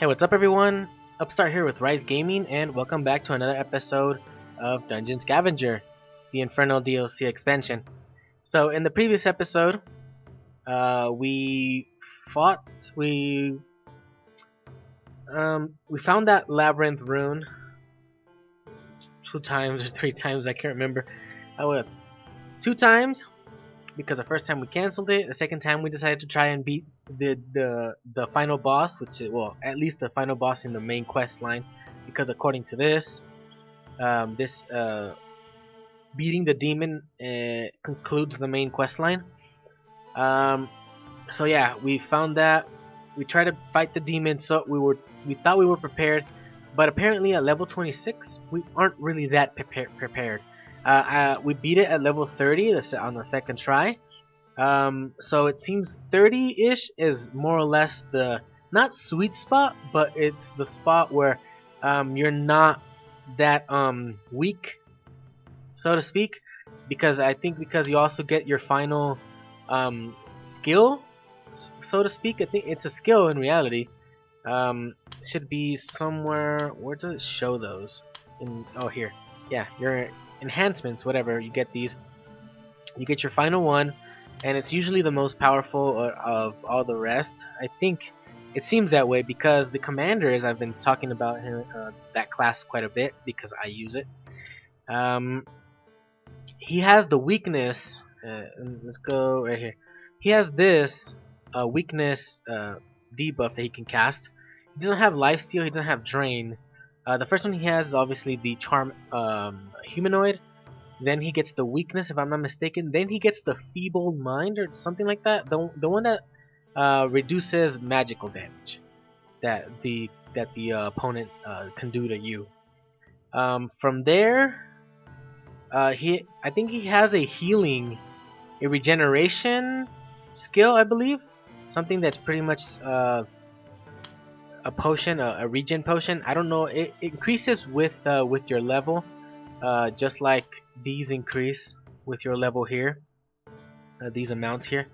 Hey, what's up everyone? Upstart here with RyXe Gaming, and welcome back to another episode of Scavenger, the Inferno DLC expansion. So in the previous episode, we fought, we found that labyrinth rune 2 times or 3 times, I can't remember. I went 2 times because the first time we canceled it. The second time we decided to try and beat the final boss, which is, well, at least the final boss in the main quest line, because according to this, beating the demon concludes the main quest line. So yeah, we found that. We tried to fight the demon, so we thought we were prepared, but apparently at level 26 we aren't really that prepared. We beat it at level 30 on the second try. So it seems 30-ish is more or less the not sweet spot, but it's the spot where you're not that weak, so to speak, because I think because you also get your final skill, so to speak. I think it's a skill in reality. Should be somewhere. Where does it show those? Oh, here. Yeah, your enhancements, whatever. You get these. You get your final one, and it's usually the most powerful of all the rest. I think it seems that way because the commanders, I've been talking about him, that class quite a bit because I use it. He has the weakness. Let's go right here. He has this weakness debuff that he can cast. He doesn't have lifesteal. He doesn't have drain. The first one he has is obviously the charm humanoid. Then he gets the weakness, if I'm not mistaken. Then he gets the feeble mind or something like that. The one that reduces magical damage that the opponent can do to you. From there, I think he has a healing, a regeneration skill, I believe, something that's pretty much a potion, a regen potion. I don't know. It increases with your level, just like these increase with your level here. These amounts here.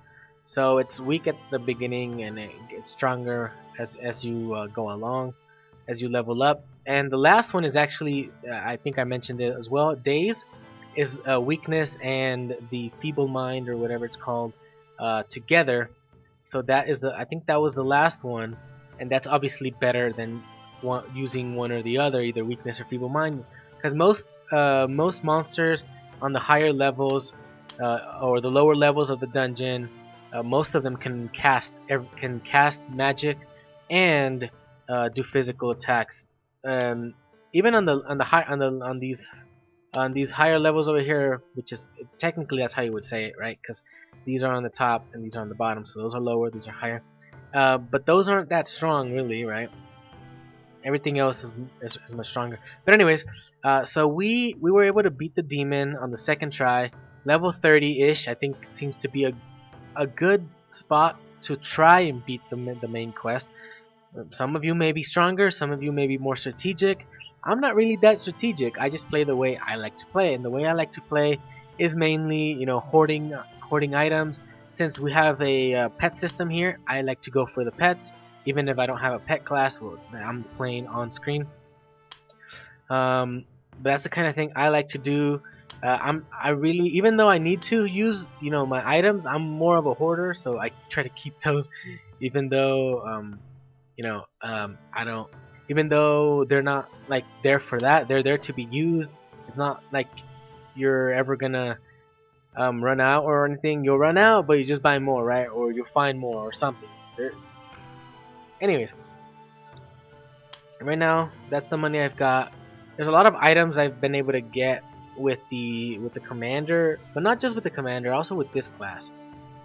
So it's weak at the beginning and it gets stronger as you go along, as you level up. And the last one is actually, I think I mentioned it as well. Daze is weakness and the feeble mind or whatever it's called together. So that is I think that was the last one, and that's obviously better than using one or the other, either weakness or feeble mind, because most monsters on the higher levels or the lower levels of the dungeon, most of them can cast magic and do physical attacks. Even on these higher levels over here, which is technically that's how you would say it, right? Because these are on the top and these are on the bottom, so those are lower, these are higher. But those aren't that strong, really, right? Everything else is much stronger. But anyways, so we were able to beat the demon on the second try, level 30-ish. I think seems to be a good spot to try and beat the main quest. Some of you may be stronger, some of you may be more strategic. I'm not really that strategic. I just play the way I like to play, and the way I like to play is mainly, hoarding items. Since we have a pet system here, I like to go for the pets, even if I don't have a pet class. Well, I'm playing on screen. But that's the kind of thing I like to do. I really, even though I need to use my items, I'm more of a hoarder, so I try to keep those, even though I don't. Even though they're not like there for that, they're there to be used. It's not like you're ever gonna run out or anything. You'll run out, but you just buy more, right? Or you'll find more or something. Anyways, right now that's the money I've got. There's a lot of items I've been able to get with the commander, but not just with the commander, also with this class.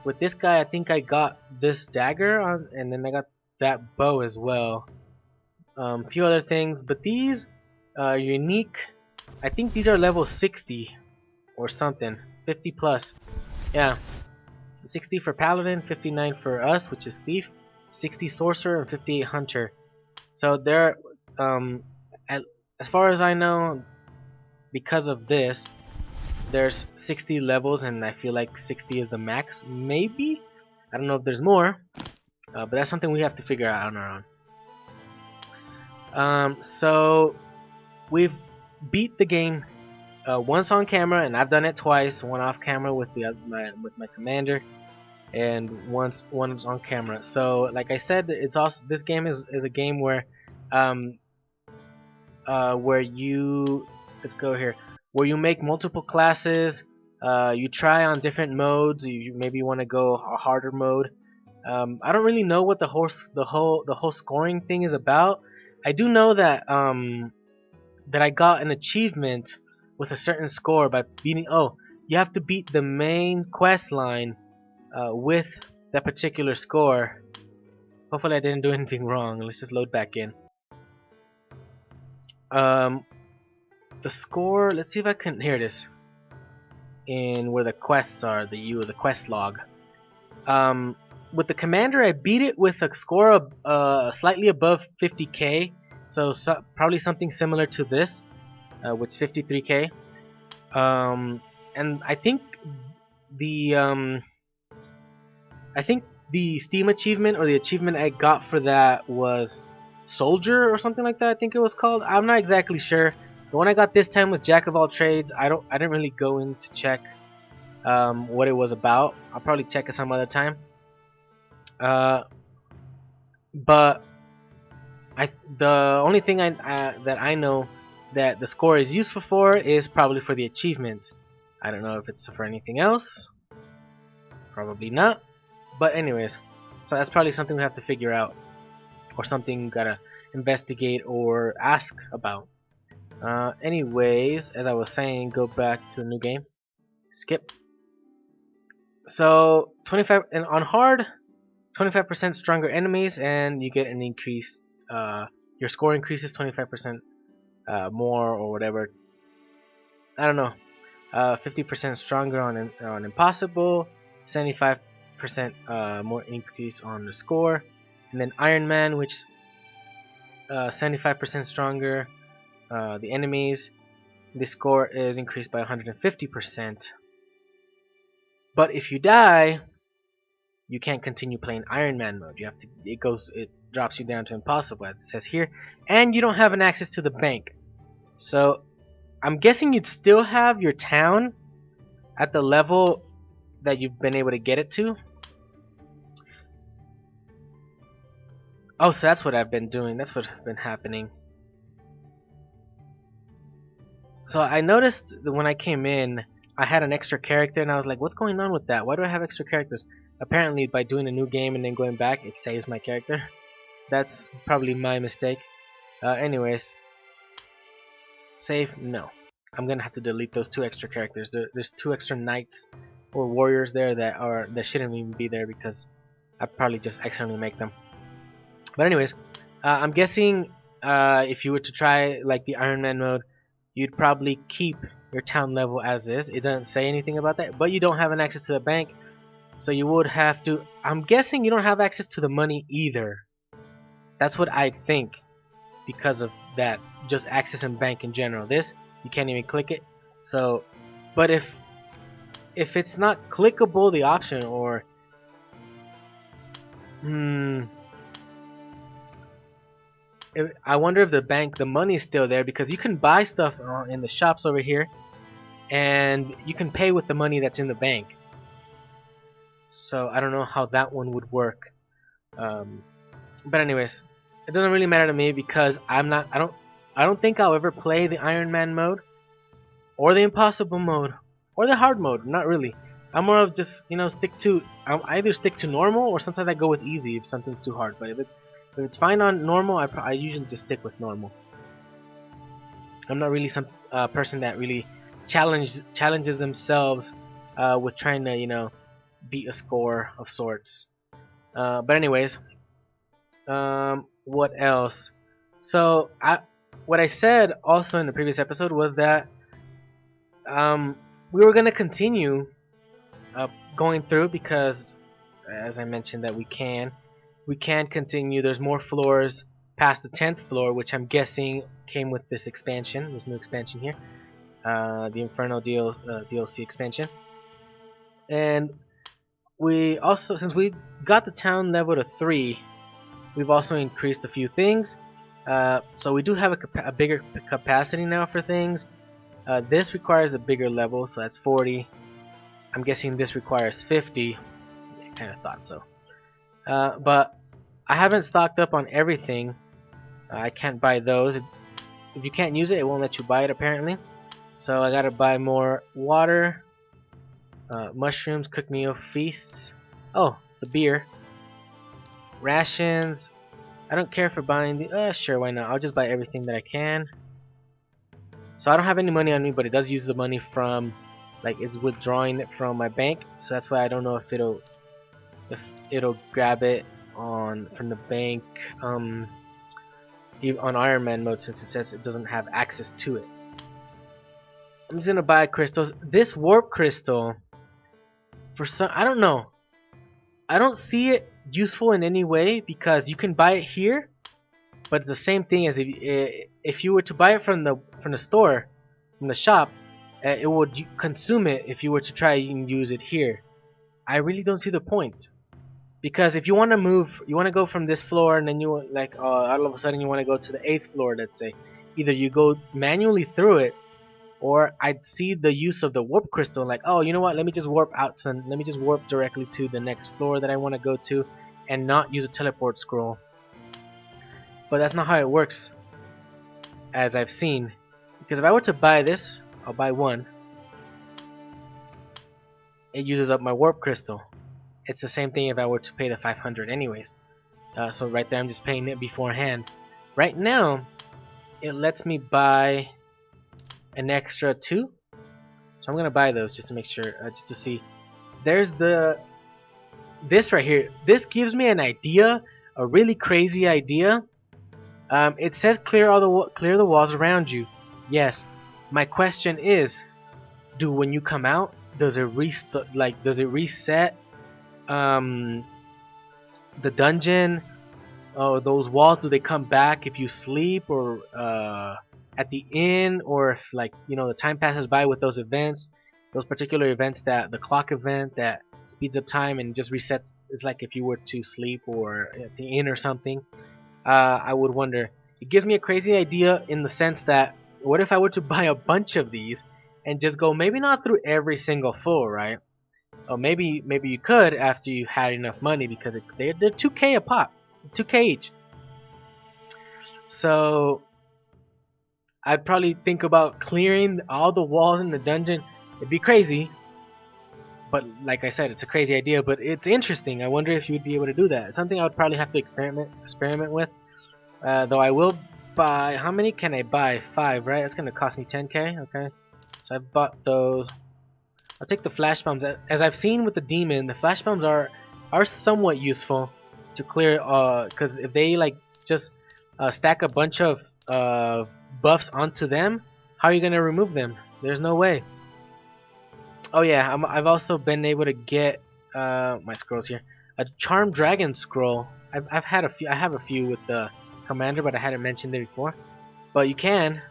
With this guy, I think I got this dagger on, and then I got that bow as well. A few other things, but these are unique. I think these are level 60 or something, 50 plus. Yeah, 60 for paladin, 59 for us, which is thief, 60 sorcerer, and 58 hunter. So they're as far as I know, because of this, there's 60 levels, and I feel like 60 is the max. Maybe, I don't know if there's more, but that's something we have to figure out on our own. So we've beat the game once on camera, and I've done it twice. One off camera with my commander, and once on camera. So like I said, it's also this game is a game um, where you let's go here where you make multiple classes. You try on different modes. You maybe want to go a harder mode. I don't really know what the whole scoring thing is about. I do know that I got an achievement with a certain score by beating. Oh, you have to beat the main quest line with that particular score. Hopefully, I didn't do anything wrong. Let's just load back in. Um, the score. Let's see if I can. Here it is. In where the quests are, the quest log. Um, with the commander, I beat it with a score of slightly above 50k. So probably something similar to this, which 53k. And the um, I think the Steam achievement or the achievement I got for that was Soldier or something like that. I think it was called. I'm not exactly sure. The one I got this time was Jack of all trades. I didn't really go in to check what it was about. I'll probably check it some other time. But the only thing that I know that the score is useful for is probably for the achievements. I don't know if it's for anything else. Probably not. But anyways, so that's probably something we have to figure out, or something gotta investigate or ask about. Anyways, as I was saying, go back to the new game. Skip. So 25 and on hard, 25% stronger enemies, and you get an increase. Your score increases 25% more or whatever. I don't know. 50% stronger on impossible, 75% more increase on the score, and then Iron Man, which 75% stronger. The enemies, the score is increased by 150%. But if you die, you can't continue playing Iron Man mode. You have to. It drops you down to impossible, as it says here, and you don't have an access to the bank. So I'm guessing you'd still have your town at the level that you've been able to get it to. Oh, so that's what I've been doing. That's what's been happening. So I noticed that when I came in, I had an extra character, and I was like, what's going on with that? Why do I have extra characters? Apparently, by doing a new game and then going back, it saves my character. That's probably my mistake. Anyways, save? No. I'm gonna have to delete those two extra characters. There's two extra knights or warriors there that shouldn't even be there because I probably just accidentally make them. But anyways, I'm guessing if you were to try like the Iron Man mode, you'd probably keep your town level as is. It doesn't say anything about that, but you don't have an access to the bank, so you would have to. I'm guessing you don't have access to the money either. That's what I think because of that. Just access and bank in general. This you can't even click it. So, but if it's not clickable, the option or I wonder if the money is still there because you can buy stuff in the shops over here, and you can pay with the money that's in the bank. So I don't know how that one would work. But anyways, it doesn't really matter to me because I don't think I'll ever play the Iron Man mode, or the impossible mode, or the hard mode. Not really. I'm more of just I either stick to normal or sometimes I go with easy if something's too hard. But if it's fine on normal, I usually just stick with normal. I'm not really some person that really challenges themselves with trying to beat a score of sorts. But anyways, what else? So what I said also in the previous episode was that we were gonna continue going through because, as I mentioned, that we can continue. There's more floors past the 10th floor, which I'm guessing came with this expansion, this new expansion here, the Inferno DLC expansion. And we also, since we got the town level to 3, we've also increased a few things. So we do have a bigger capacity now for things. This requires a bigger level, so that's 40. I'm guessing this requires 50. I kind of thought so. But I haven't stocked up on everything. I can't buy those. If you can't use it, it won't let you buy it apparently. So I gotta buy more water, mushrooms, cook meal, feasts. Oh, the beer, rations. I don't care for buying the. Sure, why not? I'll just buy everything that I can. So I don't have any money on me, but it does use the money from, like, it's withdrawing it from my bank. So that's why I don't know if it'll grab it on from the bank on Iron Man mode, since it says it doesn't have access to it. I'm just gonna buy crystals. This warp crystal, for some, I don't know. I don't see it useful in any way because you can buy it here, but it's the same thing as if you were to buy it from the store, from the shop, it would consume it if you were to try and use it here. I really don't see the point. Because if you want to move, you want to go from this floor, and then you like all of a sudden you want to go to the 8th floor, let's say. Either you go manually through it, or I'd see the use of the warp crystal, like, oh, you know what? Let me just warp directly to the next floor that I want to go to, and not use a teleport scroll. But that's not how it works, as I've seen. Because if I were to buy this, I'll buy one. It uses up my warp crystal. It's the same thing if I were to pay the 500 anyways. So right there I'm just paying it beforehand. Right now it lets me buy an extra 2. So I'm gonna buy those just to make sure, just to see. There's this right here. This gives me an idea, a really crazy idea. It says clear the walls around you. Yes. My question is, when you come out, does it reset the dungeon? Oh, those walls, do they come back if you sleep, or at the inn, or if, like, the time passes by with those events, those particular events, that the clock event that speeds up time and just resets? It's like if you were to sleep or at the inn or something. I would wonder. It gives me a crazy idea in the sense that, what if I were to buy a bunch of these and just go, maybe not through every single floor, right? Or maybe you could after you had enough money, because they're 2k a pop, 2k each. So I'd probably think about clearing all the walls in the dungeon. It'd be crazy, but like I said, it's a crazy idea, but it's interesting. I wonder if you'd be able to do that. It's something I would probably have to experiment with. Though I will buy. How many can I buy? 5, right? That's gonna cost me 10k. Okay, so I bought those. I'll take the flash bombs. As I've seen with the demon, the flash bombs are somewhat useful to clear. Because if they like just stack a bunch of buffs onto them, how are you gonna remove them? There's no way. Oh yeah, I've also been able to get my scrolls here. A charmed dragon scroll. I've had a few. I have a few with the commander, but I hadn't mentioned it before. But you can.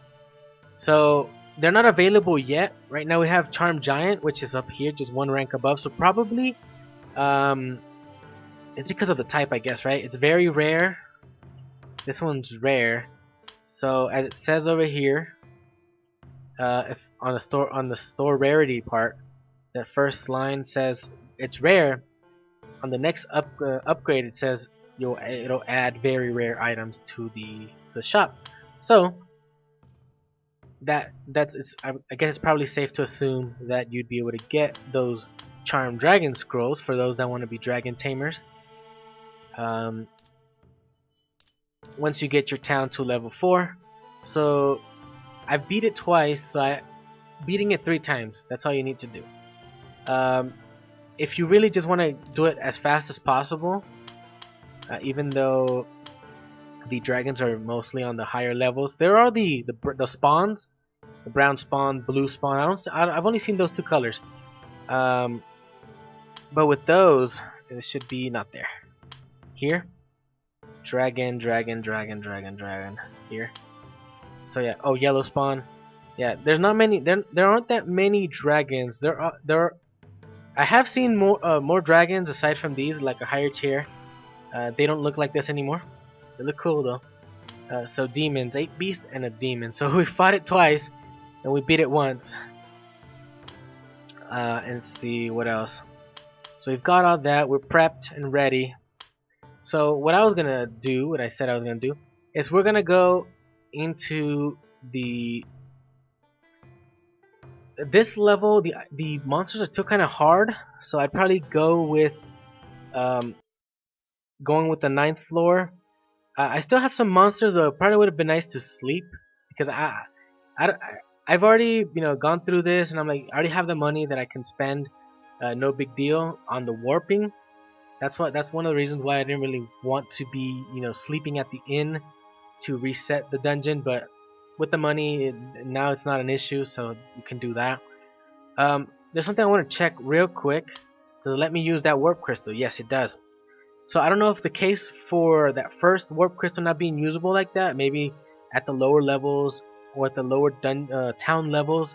So they're not available yet. Right now we have Charmed Giant, which is up here, just 1 rank above. So probably it's because of the type, I guess, right? It's very rare. This one's rare. So as it says over here, if on the store rarity part, that first line says it's rare. On the next upgrade, it says it'll add very rare items to the shop. So I guess it's probably safe to assume that you'd be able to get those Charmed Dragon Scrolls for those that want to be dragon tamers. Once you get your town to level 4. So I beat it twice, so beating it 3 times. That's all you need to do. If you really just want to do it as fast as possible, even though the dragons are mostly on the higher levels, there are the spawns, the brown spawn, blue spawn. I've only seen those 2 colors. But with those, it should be not there. Here, dragon here. So yeah, oh, yellow spawn. Yeah, there's not many. There aren't that many dragons. I have seen more dragons aside from these, like a higher tier. They don't look like this anymore. They look cool though. So demons, 8 beasts and a demon. So we fought it twice, and we beat it once. And see what else. So we've got all that. We're prepped and ready. So what I was gonna do, what I said I was gonna do, is we're gonna go into this level. The monsters are still kind of hard, so I'd probably go with um, going with the ninth floor. I still have some monsters, though. It probably would have been nice to sleep because I, I've already gone through this, and I'm like, I already have the money that I can spend. No big deal on the warping. That's one of the reasons why I didn't really want to be sleeping at the inn to reset the dungeon. But with the money now, it's not an issue, so you can do that. There's something I want to check real quick. Does it let me use that warp crystal? Yes, it does. So I don't know if the case for that first warp crystal not being usable like that, maybe at the lower levels or at the lower town levels,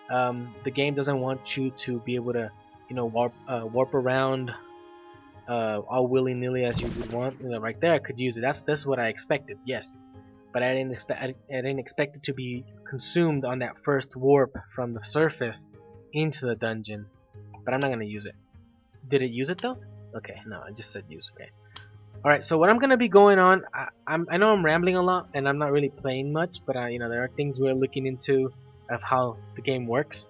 the game doesn't want you to be able to, warp around all willy nilly as you would want. Right there, I could use it. That's what I expected. Yes, but I didn't expect it to be consumed on that first warp from the surface into the dungeon. But I'm not gonna use it. Did it use it though? Okay, no, I just said use. Okay. All right. So what I'm gonna be going on, I know I'm rambling a lot and I'm not really playing much, but there are things we're looking into of how the game works.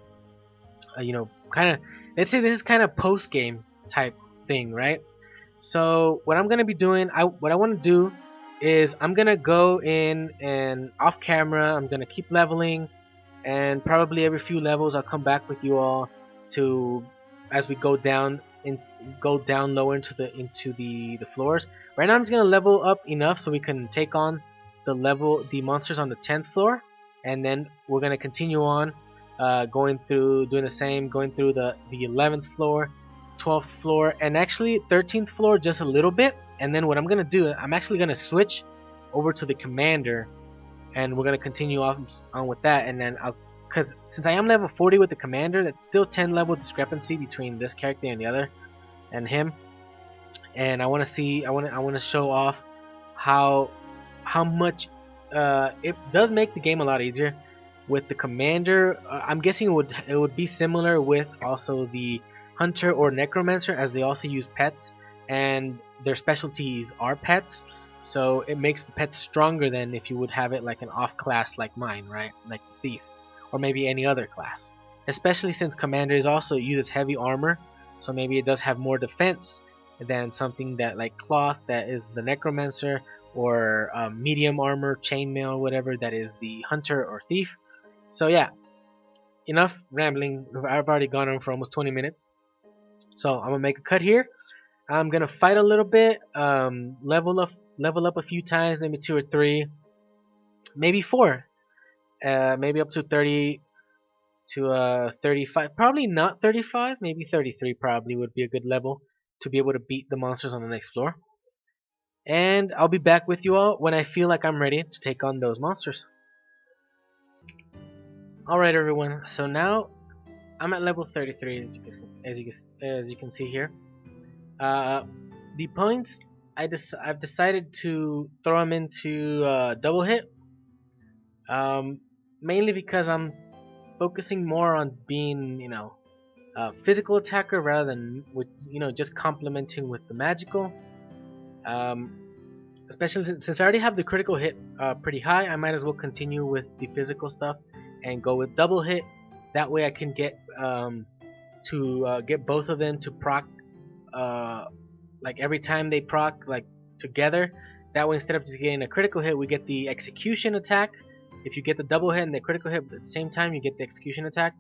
Kind of. Let's say this is kind of post game type thing, right? So what I'm gonna be doing, what I want to do is I'm gonna go in and off camera. I'm gonna keep leveling, and probably every few levels I'll come back with you all to as we go down lower into the floors. Right now I'm just gonna level up enough so we can take on the monsters on the 10th floor, and then we're gonna continue on going through doing the same, going through the 11th floor, 12th floor, and actually 13th floor just a little bit. And then what I'm gonna do, I'm actually gonna switch over to the commander, and we're gonna continue on with that. And then because since I am level 40 with the commander, that's still 10 level discrepancy between this character and the other, and him. And I want to see, I want to show off how much it does make the game a lot easier with the commander. I'm guessing it would be similar with also the hunter or necromancer, as they also use pets, and their specialties are pets. So it makes the pets stronger than if you would have it like an off class like mine, right? Like thief, or maybe any other class. Especially since commander is also uses heavy armor, so maybe it does have more defense than something that like cloth that is the necromancer, or medium armor, chainmail, whatever that is the hunter or thief. So yeah, enough rambling. I've already gone on for almost 20 minutes. So I'm gonna make a cut here. I'm gonna fight a little bit, level up a few times, maybe 2 or 3, maybe 4, maybe up to 30 to 35. Probably not 35, maybe 33 probably would be a good level to be able to beat the monsters on the next floor. And I'll be back with you all when I feel like I'm ready to take on those monsters. Alright everyone, so now I'm at level 33 as you can see here. Uh, the points, I've decided to throw them into double hit, um, mainly because I'm focusing more on being a physical attacker rather than with just complementing with the magical. Um, Especially since I already have the critical hit pretty high, I might as well continue with the physical stuff and go with double hit. That way I can get get both of them to proc like every time they proc like together. That way, instead of just getting a critical hit, we get the execution attack. If you get the double hit and the critical hit at the same time, you get the execution attack.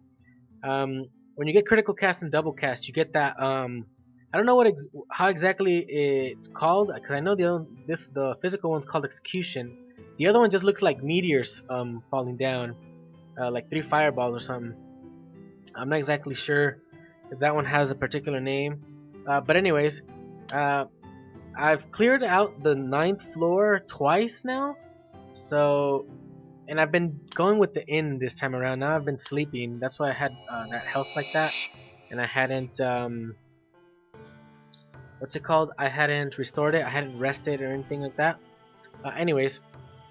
When you get critical cast and double cast, you get that. I don't know how exactly it's called, because I know the physical one's called execution. The other one just looks like meteors falling down, like 3 fireballs or something. I'm not exactly sure if that one has a particular name, but anyways, uh, I've cleared out the 9th floor twice now, so and I've been going with the inn this time around. Now I've been sleeping. That's why I had that health like that, and I hadn't what's it called? I hadn't restored it. I hadn't rested or anything like that. Anyways,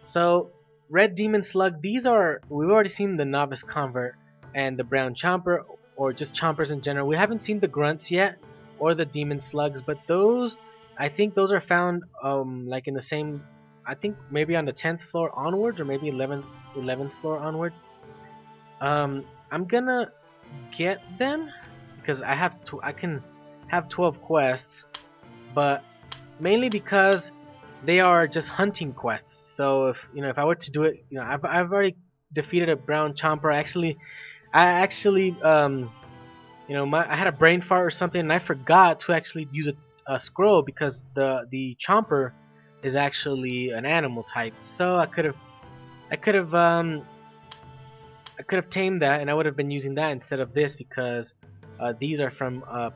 So red demon slug, these are, we've already seen the novice convert and the brown chomper, or just chompers in general. We haven't seen the grunts yet or the demon slugs, but those, I think those are found like in the same, I think maybe on the 10th floor onwards, or maybe 11th floor onwards. I'm gonna get them because I can have 12 quests, but mainly because they are just hunting quests. So if I were to do it, I've already defeated a brown chomper. I actually I had a brain fart or something, and I forgot to actually use a scroll because the chomper is actually an animal type. So I could have tamed that, and I would have been using that instead of this because these are from a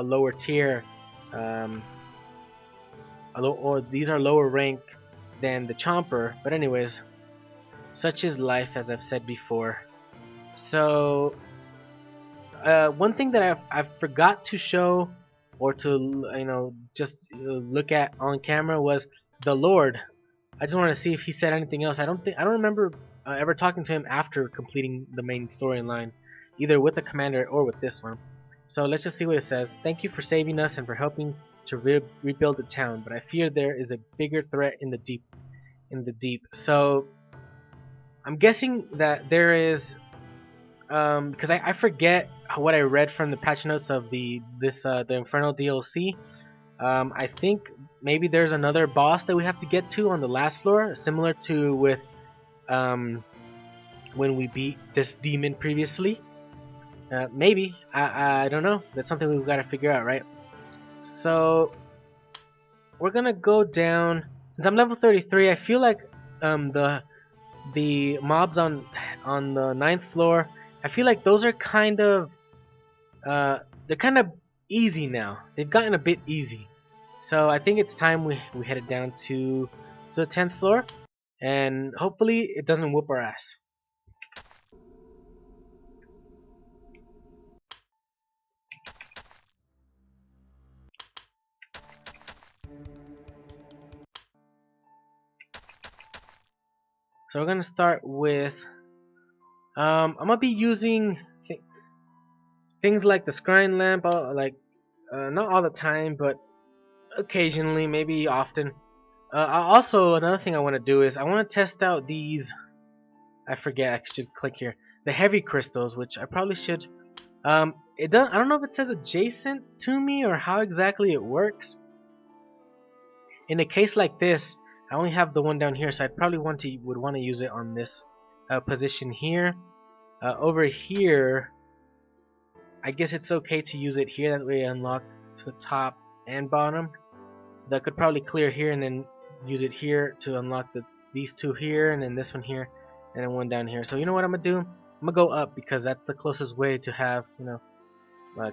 lower tier, um, or these are lower rank than the chomper. But anyways, such is life, as I've said before. So one thing that I forgot to show, or to just look at on camera, was the Lord. I just wanted to see if he said anything else. I don't remember ever talking to him after completing the main storyline, either with the commander or with this one. So let's just see what it says. Thank you for saving us and for helping to rebuild the town, but I fear there is a bigger threat in the deep. So I'm guessing that there is, because I forget what I read from the patch notes of the Inferno DLC. I think maybe there's another boss that we have to get to on the last floor, similar to with when we beat this demon previously. Maybe I don't know. That's something we've got to figure out, right? So we're gonna go down. Since I'm level 33, I feel like the mobs on the ninth floor, I feel like those are they're kind of easy now. They've gotten a bit easy. So I think it's time we headed down to the 10th floor, and hopefully it doesn't whoop our ass. So we're gonna start with I'm gonna be using things like the scrying lamp, not all the time, but occasionally, maybe often. Also, another thing I want to do is I want to test out these. I forget. I should click here. The heavy crystals, which I probably should. It doesn't. I don't know if it says adjacent to me or how exactly it works. In a case like this, I only have the one down here, so I probably would want to use it on this position here. Over here, I guess it's okay to use it here. That way, I unlock to the top and bottom. That could probably clear here and then use it here to unlock these two here, and then this one here, and then one down here. So you know what I'm gonna do? I'm gonna go up because that's the closest way to have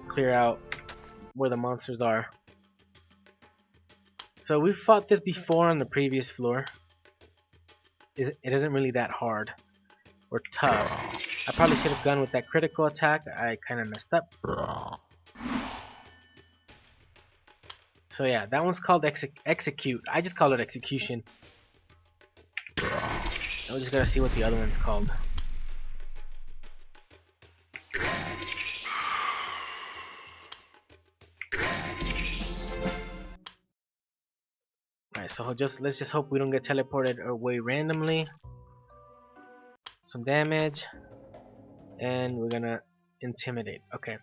clear out where the monsters are. So we fought this before on the previous floor. It isn't really that hard or tough. I probably should have gone with that critical attack. I kind of messed up. So yeah, that one's called execute. I just call it execution. We just gotta see what the other one's called. Alright, so let's just hope we don't get teleported away randomly. Some damage, and we're gonna intimidate. Okay.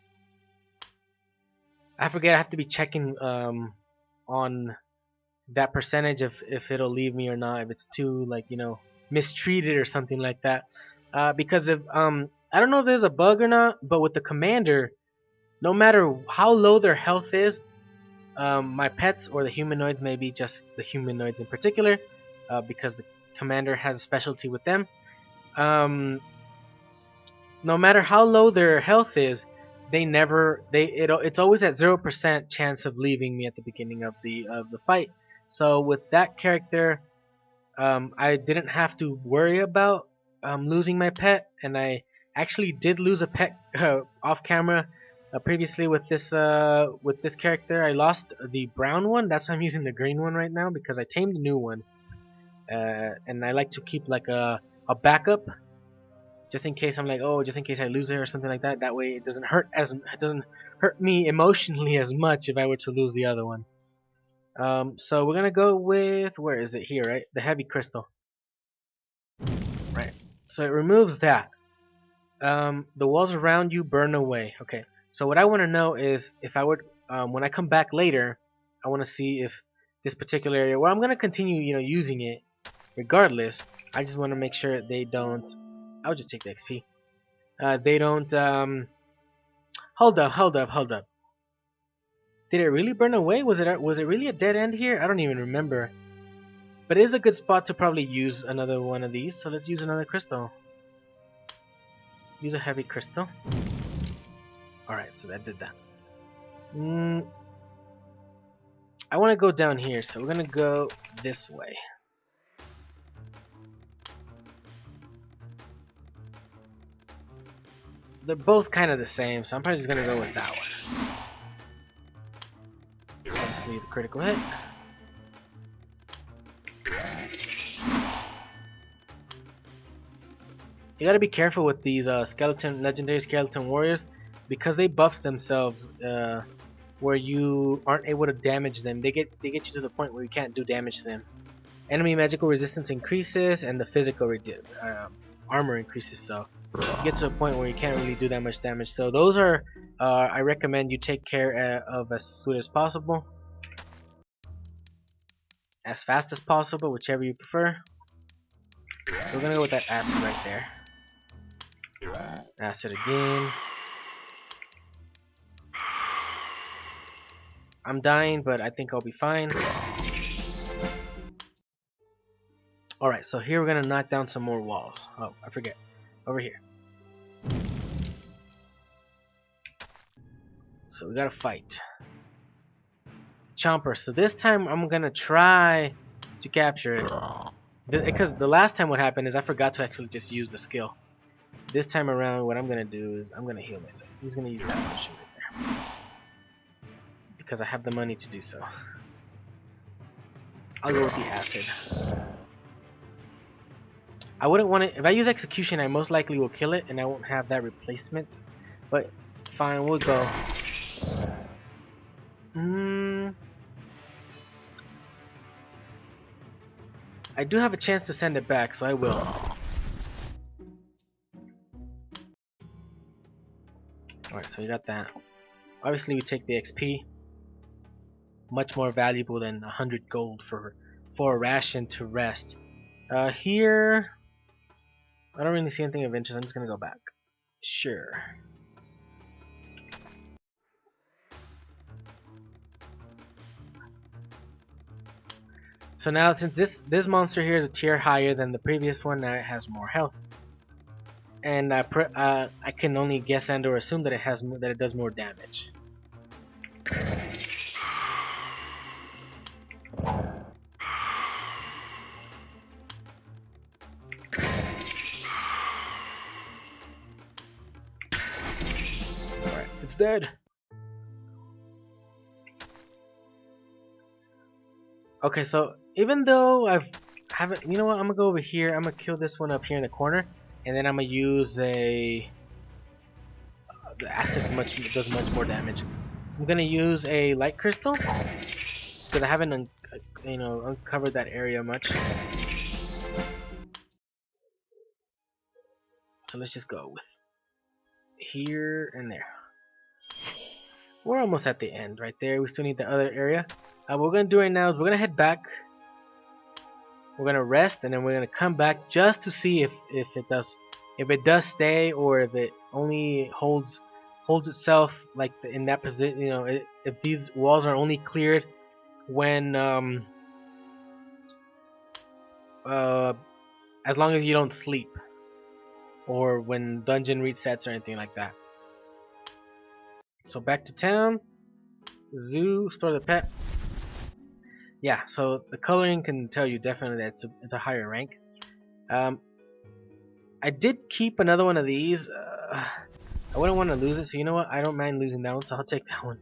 I forget I have to be checking on that percentage if it'll leave me or not, if it's too mistreated or something like that. Because if I don't know if there's a bug or not, but with the commander, no matter how low their health is, my pets or the humanoids, maybe just the humanoids in particular, because the commander has a specialty with them. No matter how low their health is, it's always at 0% chance of leaving me at the beginning of the fight. So with that character, I didn't have to worry about losing my pet, and I actually did lose a pet off camera previously with this character. I lost the brown one. That's why I'm using the green one right now, because I tamed the new one. and I like to keep like a backup just in case I'm like, oh, just in case I lose it or something like that. That way it doesn't hurt me emotionally as much if I were to lose the other one. So we're gonna go with, where is it, here, right? The heavy crystal, right? So it removes that. The walls around you burn away. Okay. So what I want to know is if I would, when I come back later, I want to see if this particular area, where I'm gonna continue, using it regardless. I just want to make sure they don't. I'll just take the XP. They don't. Hold up, hold up, hold up. Did it really burn away? Was it really a dead end here? I don't even remember. But it is a good spot to probably use another one of these. So let's use another crystal. Use a heavy crystal. Alright, so that did that. I want to go down here, so we're going to go this way. They're both kind of the same, so I'm probably just going to go with that one. Obviously, the critical hit. You gotta be careful with these legendary skeleton warriors, because they buff themselves where you aren't able to damage them. They get you to the point where you can't do damage to them. Enemy magical resistance increases and the physical armor increases, so you get to a point where you can't really do that much damage. So those are I recommend you take care of as soon as possible, as fast as possible, whichever you prefer. So we're gonna go with that acid right there. Acid again. I'm dying, but I think I'll be fine. Alright, so here we're gonna knock down some more walls. Oh, I forget. Over here. So we gotta fight. Chomper. So this time I'm gonna try to capture it. Because the last time what happened is I forgot to actually just use the skill. This time around what I'm gonna do is I'm gonna heal myself. He's gonna use that potion right there. Because I have the money to do so. I'll go with the acid. I wouldn't want it. If I use execution, I most likely will kill it and I won't have that replacement. But fine, we'll go. I do have a chance to send it back, so I will. Alright, so we got that. Obviously we take the XP. Much more valuable than 100 gold for a ration to rest. Here I don't really see anything of interest. I'm just gonna go back. Sure. So now, since this monster here is a tier higher than the previous one, now it has more health, and I can only guess and or assume that it does more damage. Alright, it's dead. Okay, so even though you know what? I'm gonna go over here. I'm gonna kill this one up here in the corner, and then I'm gonna use the acid does much more damage. I'm gonna use a light crystal because I haven't uncovered that area much. So let's just go with here and there. We're almost at the end right there. We still need the other area. What we're gonna do right now is we're gonna head back. We're gonna rest, and then we're gonna come back just to see if it does stay, or if it only holds itself like in that position. If these walls are only cleared when as long as you don't sleep, or when dungeon resets or anything like that. So back to town. Zoo, store the pet. Yeah, so the coloring can tell you definitely that it's a higher rank. I did keep another one of these. I wouldn't want to lose it, so you know what? I don't mind losing that one, so I'll take that one.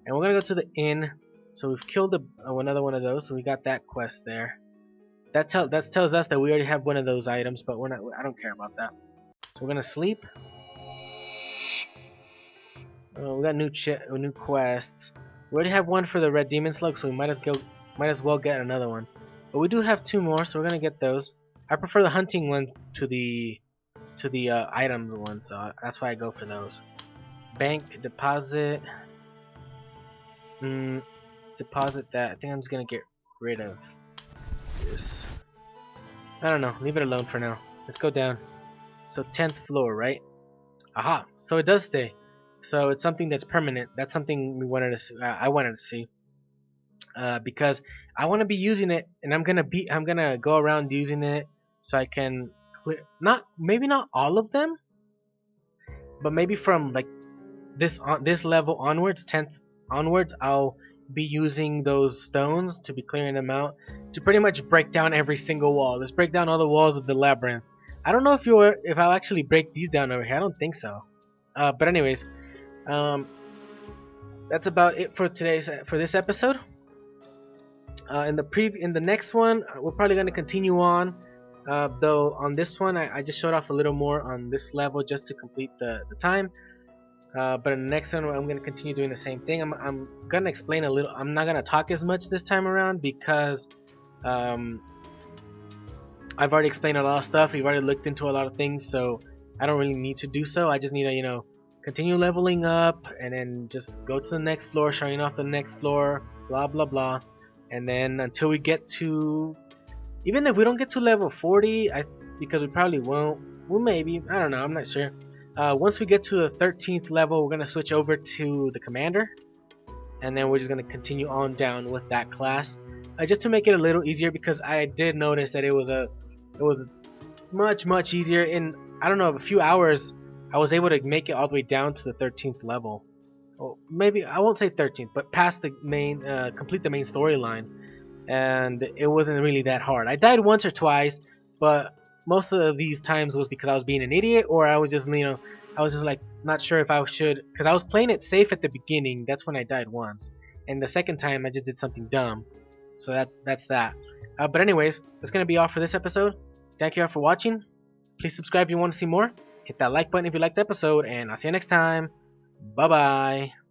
And we're gonna go to the inn. So we've killed another one of those, so we got that quest there. that tells us that we already have one of those items, but we're not. I don't care about that. So we're gonna sleep. We got new quests. We already have one for the red demon slug, so we might as well get another one. But we do have two more, so we're gonna get those. I prefer the hunting one to the item one, so that's why I go for those. Bank deposit. Deposit that. I think I'm just gonna get rid of this. I don't know. Leave it alone for now. Let's go down. So 10th floor, right? Aha. So it does stay. So it's something that's permanent. That's something we wanted to see, I wanted to see. Because I want to be using it, and I'm gonna go around using it so I can clear. Maybe not all of them, but maybe from like this level onwards, 10th onwards, I'll be using those stones to be clearing them out to pretty much break down every single wall. Let's break down all the walls of the labyrinth. I don't know if I'll actually break these down over here. I don't think so. But anyways, that's about it for this episode. In the next one, we're probably gonna continue on. Though on this one, I just showed off a little more on this level just to complete the time. But in the next one, I'm going to continue doing the same thing. I'm going to explain a little. I'm not going to talk as much this time around because I've already explained a lot of stuff. We've already looked into a lot of things, so I don't really need to do so. I just need to, continue leveling up and then just go to the next floor, showing off the next floor, blah, blah, blah. And then until we get to, even if we don't get to level 40, because we probably won't, well, maybe, I don't know, I'm not sure. Once we get to the 13th level, we're going to switch over to the commander, and then we're just going to continue on down with that class, just to make it a little easier, because I did notice that it was much easier. In, I don't know, a few hours I was able to make it all the way down to the 13th level. Well, maybe I won't say 13th, but past the main complete the main storyline, and it wasn't really that hard. I died once or twice, but most of these times was because I was being an idiot, or I was just, I was just like not sure if I should, because I was playing it safe at the beginning. That's when I died once, and the second time I just did something dumb. So that's that. But anyways, that's gonna be all for this episode. Thank you all for watching. Please subscribe if you want to see more. Hit that like button if you liked the episode, and I'll see you next time. Bye bye.